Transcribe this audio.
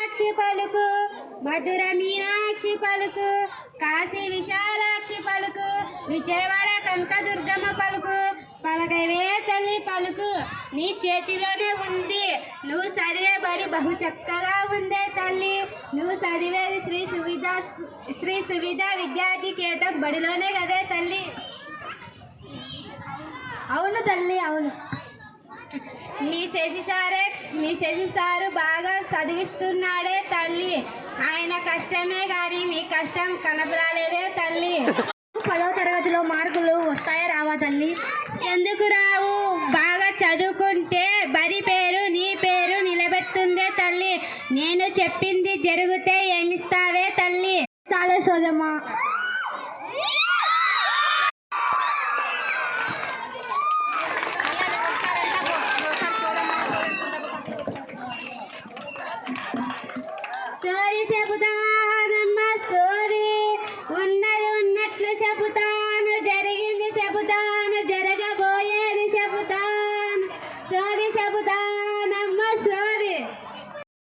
కామాక్షి పలుకు, మధుర మీనాక్షి పలుకు, కాశీ విశాలాక్షి పలుకు, విజయవాడ కనకదుర్గమ్మ పలుకు, పలకవే తల్లి పలుకు, నీ చేతిలోనే ఉంది, నువ్వు చదివే బడి బహు చక్కగా ఉందే తల్లి, నువ్వు చదివేది శ్రీ సువిధ విద్యార్థి కేంద్రం బడిలోనే కదే తల్లి. అవును తల్లి, అవును. మీ శశి సారు బాగా చదివిస్తున్నాడే తల్లి, ఆయన కష్టమే కానీ మీ కష్టం కనపరాలేదే తల్లి. 10వ తరగతిలో మార్కులు వస్తాయా రావా తల్లి? ఎందుకు రావు, బాగా చదువుకుంటే బడి పేరు నీ పేరు నిలబెట్టుందే తల్లి, నేను చెప్పింది జరిగితే ఏమిస్తావే తల్లి? చాలే సోదమ్మా. సోది చెబుతానమ్మ సోది, ఉన్నది ఉన్నట్లు చెబుతాను, జరిగింది చెబుతాను, జరగబోయేది చెబుతాను, సోది చెబుతాను.